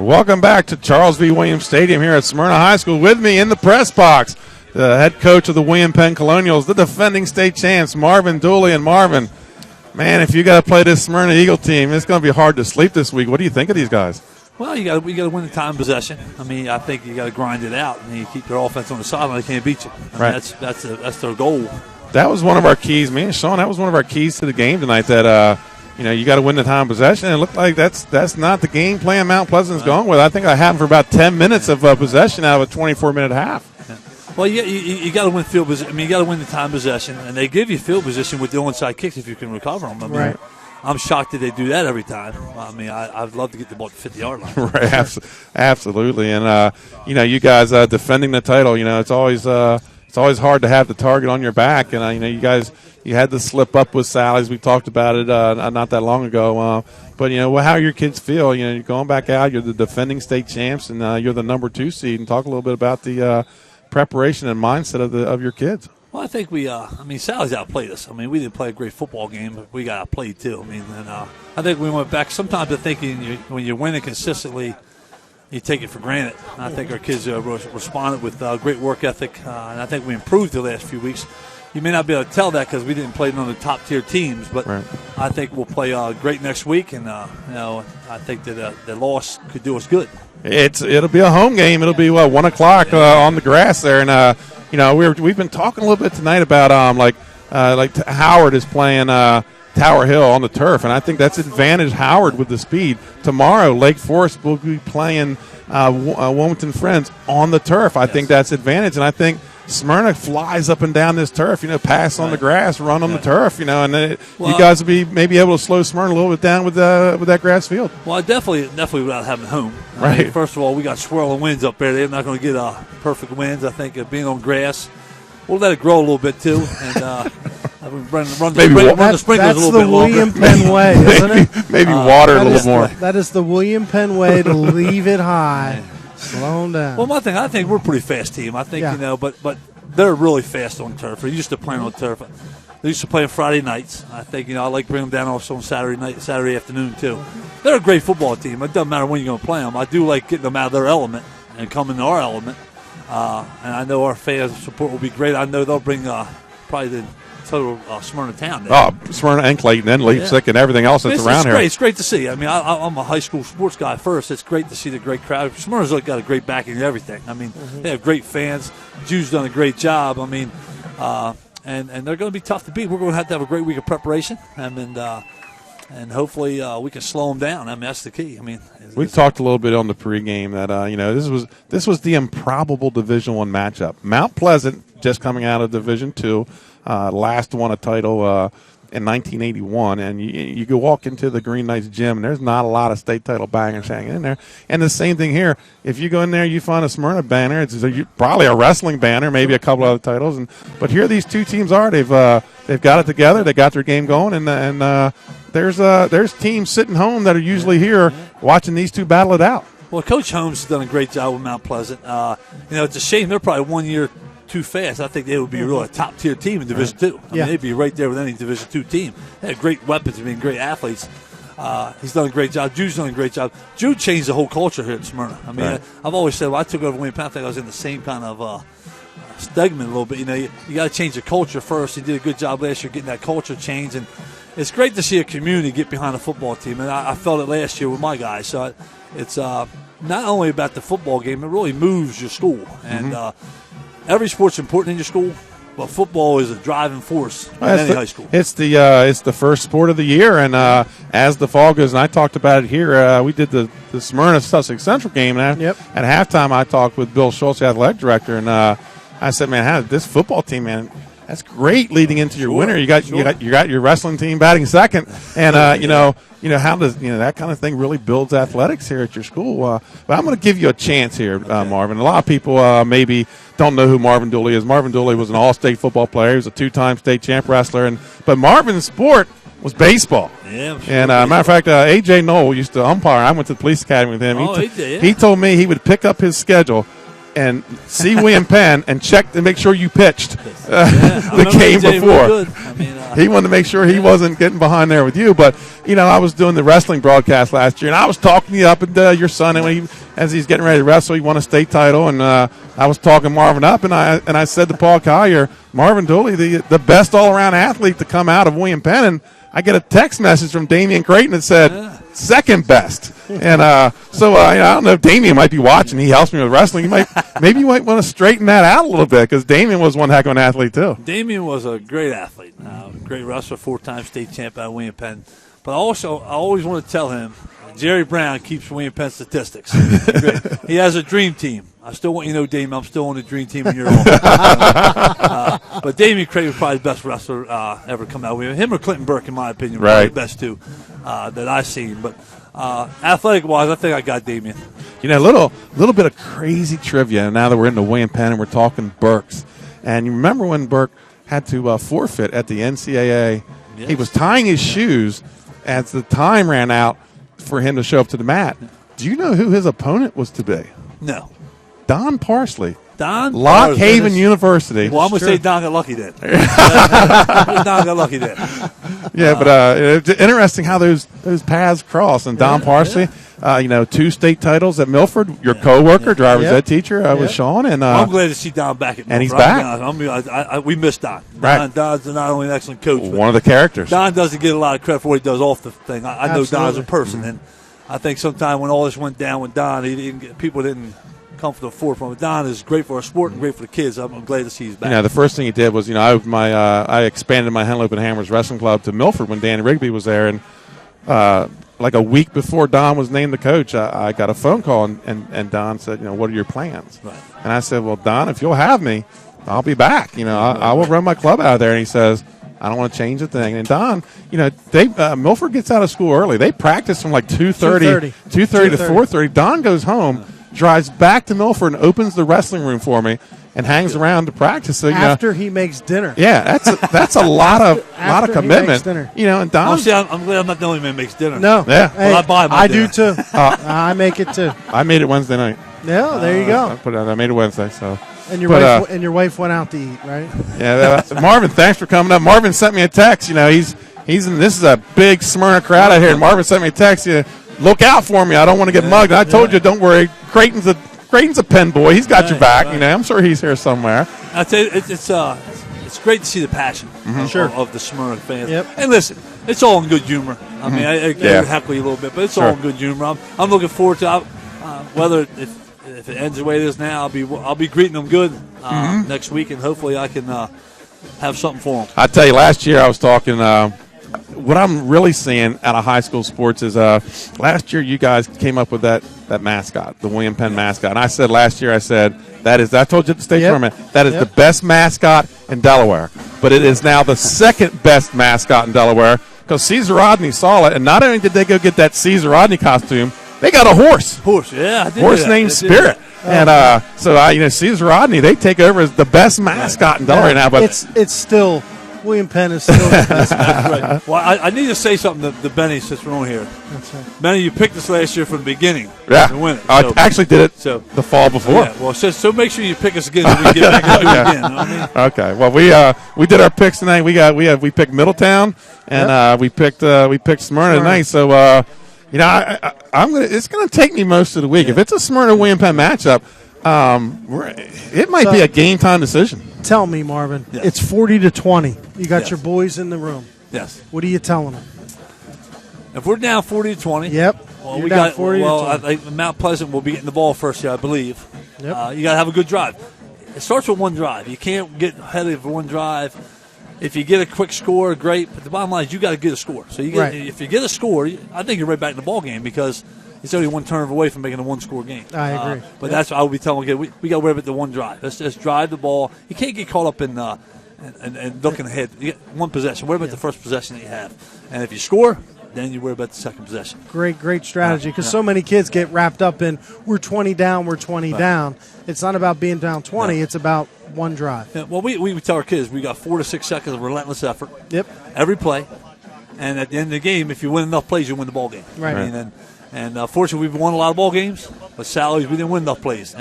Welcome back to Charles V. Williams Stadium here at Smyrna High School. With me in the press box, the head coach of the William Penn Colonials, the defending state champs, Marvin, Dooley, and Marvin. Man, if you got to play this Smyrna Eagle team, it's going to be hard to sleep this week. What do you think of these guys? Well, you got to win the time possession. I mean, I think you got to grind it out, and you keep their offense on the sideline. They can't beat you. I mean, that's their goal. That was one of our keys, man, Sean. That was one of our keys to the game tonight. That you got to win the time possession. And it looked like that's not the game plan Mount Pleasant's going with. I think I had them for about 10 minutes of possession out of a 24-minute half. Yeah. Well, you got to win field position. I mean, you got to win the time possession, and they give you field position with the onside kicks if you can recover them. I mean, right. I'm shocked that they do that every time. I mean, I'd love to get the ball to the 50-yard line. Right, absolutely. And you guys defending the title. It's always hard to have the target on your back. And you had to slip up with Sally's. We talked about it not that long ago. But how your kids feel. You're going back out. You're the defending state champs, and you're the number 2 seed. And talk a little bit about the preparation and mindset of your kids. Well, I think Sally's outplayed us. I mean, we didn't play a great football game, but we got outplayed too. I mean, and I think we went back sometimes to thinking when you're winning consistently, you take it for granted. And I think our kids responded with great work ethic, and I think we improved the last few weeks. You may not be able to tell that because we didn't play none of the top-tier teams, but right. I think we'll play great next week, and I think that the loss could do us good. It'll be a home game. It'll be 1 o'clock on the grass there, and we've been talking a little bit tonight about Howard is playing Tower Hill on the turf, and I think that's advantage Howard with the speed. Tomorrow, Lake Forest will be playing Wilmington Friends on the turf. I think that's advantage, and I think Smyrna flies up and down this turf, pass on the grass, run on the turf, and you guys will be maybe able to slow Smyrna a little bit down with that grass field. Well, I definitely without having home. Right. I mean, first of all, we got swirling winds up there. They're not going to get perfect winds. I think being on grass, we'll let it grow a little bit too, and run the sprinklers a little bit longer. That's the William Penn way, isn't it? Maybe water a little more. That is the William Penn way to leave it high. Slow them down. Well, I think we're a pretty fast team. I think, but they're really fast on turf. They're used to playing on turf. They used to play on Friday nights. I think, I like bringing them down also on Saturday afternoon, too. They're a great football team. It doesn't matter when you're going to play them. I do like getting them out of their element and come into our element. And I know our fans' support will be great. I know they'll bring probably the total Smyrna town there. Oh, Smyrna and Clayton and Leaf Sick and everything else that's around here. It's great to see. I mean, I'm a high school sports guy first. It's great to see the great crowd. Smyrna's got a great backing and everything. I mean, they have great fans. Jude's done a great job. I mean, and they're going to be tough to beat. We're going to have a great week of preparation. And hopefully we can slow them down. I mean, that's the key. I mean, we talked a little bit on the pregame that this was the improbable Division I matchup. Mount Pleasant just coming out of Division II, last won a title in 1981, and you could walk into the Green Knights gym, and there's not a lot of state title bangers hanging in there. And the same thing here. If you go in there, you find a Smyrna banner. It's probably a wrestling banner, maybe a couple other titles. But here these two teams are. They've got it together. They got their game going, and there's teams sitting home that are usually here watching these two battle it out. Well, Coach Holmes has done a great job with Mount Pleasant. It's a shame they're probably 1 year too fast. I think they would be really a top-tier team in Division II. I mean, they'd be right there with any Division II team. They have great weapons. I mean, great athletes. He's done a great job. Jude's done a great job. Jude changed the whole culture here at Smyrna. I mean, I've always said when I took over William Penn, I think I was in the same kind of segment a little bit. You got to change the culture first. He did a good job last year getting that culture change, and it's great to see a community get behind a football team. And I felt it last year with my guys. So it's not only about the football game; it really moves your school. And every sport's important in your school, but football is a driving force in any high school. It's the first sport of the year, and as the fall goes, and I talked about it here, we did the Smyrna Sussex Central game, and at halftime I talked with Bill Schultz, the athletic director, and I said, man, this football team, man, that's great leading into your winter. You got your wrestling team batting second, and how does that kind of thing really builds athletics here at your school. But I'm going to give you a chance here, Marvin. A lot of people maybe don't know who Marvin Dooley is. Marvin Dooley was an all-state football player. He was a 2-time state champ wrestler, but Marvin's sport was baseball. Yeah, sure. And matter of fact, A.J. Knoll used to umpire. I went to the police academy with him. He told me he would pick up his schedule and see William Penn and check to make sure you pitched the game before. He wanted to make sure he wasn't getting behind there with you. But, I was doing the wrestling broadcast last year, and I was talking you up, and your son, and as he's getting ready to wrestle, he won a state title, and I was talking Marvin up, and I said to Paul Collier, Marvin Dooley, the best all-around athlete to come out of William Penn, and I get a text message from Damian Creighton that said, second best. And so I don't know if Damian might be watching. He helps me with wrestling. Maybe you might want to straighten that out a little bit, because Damian was one heck of an athlete too. Damian was a great athlete, great wrestler, 4-time state champ out of William Penn. But I always want to tell him, Jerry Brown keeps William Penn statistics. He has a dream team. I still want you to know, Damian, I'm still on the dream team when you're on. But Damian Creighton was probably the best wrestler ever come out with him, or Clinton Burke, in my opinion, were probably the best two that I've seen. But athletic-wise, I think I got Damian. A little bit of crazy trivia. Now that we're into William Penn and we're talking Burks, and you remember when Burke had to forfeit at the NCAA? Yes. He was tying his shoes as the time ran out for him to show up to the mat. Do you know who his opponent was to be? No. Don Parsley. Lock Haven University. Well, I'm going to say Don got lucky then. Don got lucky then. Yeah, but it's interesting how those paths cross. And Don Parsley, 2 state titles at Milford. Your co-worker, driver's ed teacher, was Sean. And I'm glad to see Don back at Milford. And he's back. We miss Don. Right. Don's not only an excellent coach, one of the characters. Don doesn't get a lot of credit for what he does off the thing. I know Don as a person, and I think sometime when all this went down with Don, people didn't come to the forefront. Don is great for our sport and great for the kids. I'm glad to see he's back. The first thing he did was, I expanded my Henlope and Hammers Wrestling Club to Milford when Danny Rigby was there, and like a week before Don was named the coach, I got a phone call, and Don said, what are your plans? Right. And I said, well, Don, if you'll have me, I'll be back. I will run my club out there. And he says, I don't want to change a thing. And Don, Milford gets out of school early. They practice from like 2:30 to 4:30. Don goes home, drives back to Milford, and opens the wrestling room for me, and hangs around to practice. So, after he makes dinner. Yeah, that's a lot of commitment. And Don. I'm glad I'm not the only man who makes dinner. No. Yeah. Hey, I buy my I dinner. do too. I make it too. I made it Wednesday night. Yeah, there you go. I made it Wednesday. So. And your wife went out to eat, right? Yeah, Marvin, thanks for coming up. Marvin sent me a text. He's in. This is a big Smyrna crowd out here. And Marvin sent me a text. Look out for me. I don't want to get mugged. And I told you, don't worry. Creighton's a Penn boy. He's got your back. Right. I'm sure he's here somewhere. I tell you, it's great to see the passion of the Smyrna fans. Yep. And listen, it's all in good humor. I mean, I heckle you a little bit, but it's all in good humor. I'm looking forward to whether if it ends the way it is now, I'll be greeting them good next week, and hopefully I can have something for them. I tell you, last year I was talking. What I'm really seeing out of high school sports is last year you guys came up with that mascot, the William Penn mascot. And I said last year, I told you at the state tournament, that is the best mascot in Delaware. But it is now the second best mascot in Delaware, because Caesar Rodney saw it, and not only did they go get that Caesar Rodney costume, they got a horse. Horse named Spirit. And so Caesar Rodney, they take over as the best mascot in Delaware now. But it's still William Penn is still the best. Right. Well, I need to say something to Benny since we're on here. That's right. Benny, you picked us last year from the beginning to win it. I actually did it the fall before. Well, so make sure you pick us again so we can get back and do it again. You know what I mean? Okay. Well, we did our picks tonight. We picked Middletown and we picked Smyrna tonight. So it's gonna take me most of the week. If it's a Smyrna William Penn matchup, it might be a game time decision. Tell me, Marvin. Yes. It's 40-20. You got your boys in the room. Yes. What are you telling them? If we're down 40-20. Yep. Well, we got 40. Well, I think Mount Pleasant will be getting the ball first here, I believe. Yep. You got to have a good drive. It starts with one drive. You can't get ahead of one drive. If you get a quick score, great. But the bottom line is you got to get a score. So if you get a score, I think you're right back in the ball game because it's only one turnover away from making a one-score game. I agree. But that's what I would be telling them. We got to worry about the one drive. Let's just drive the ball. You can't get caught up in and looking ahead. You get one possession. Worry about the first possession that you have. And if you score, then you worry about the second possession. Great strategy because so many kids get wrapped up in we're 20 down, we're 20 down. It's not about being down 20. It's about one drive. Yeah, well, we tell our kids we got 4 to 6 seconds of relentless effort. Yep. Every play. And at the end of the game, if you win enough plays, you win the ball game. Right. I mean, and fortunately, we've won a lot of ball games, but salaries, we didn't win enough plays.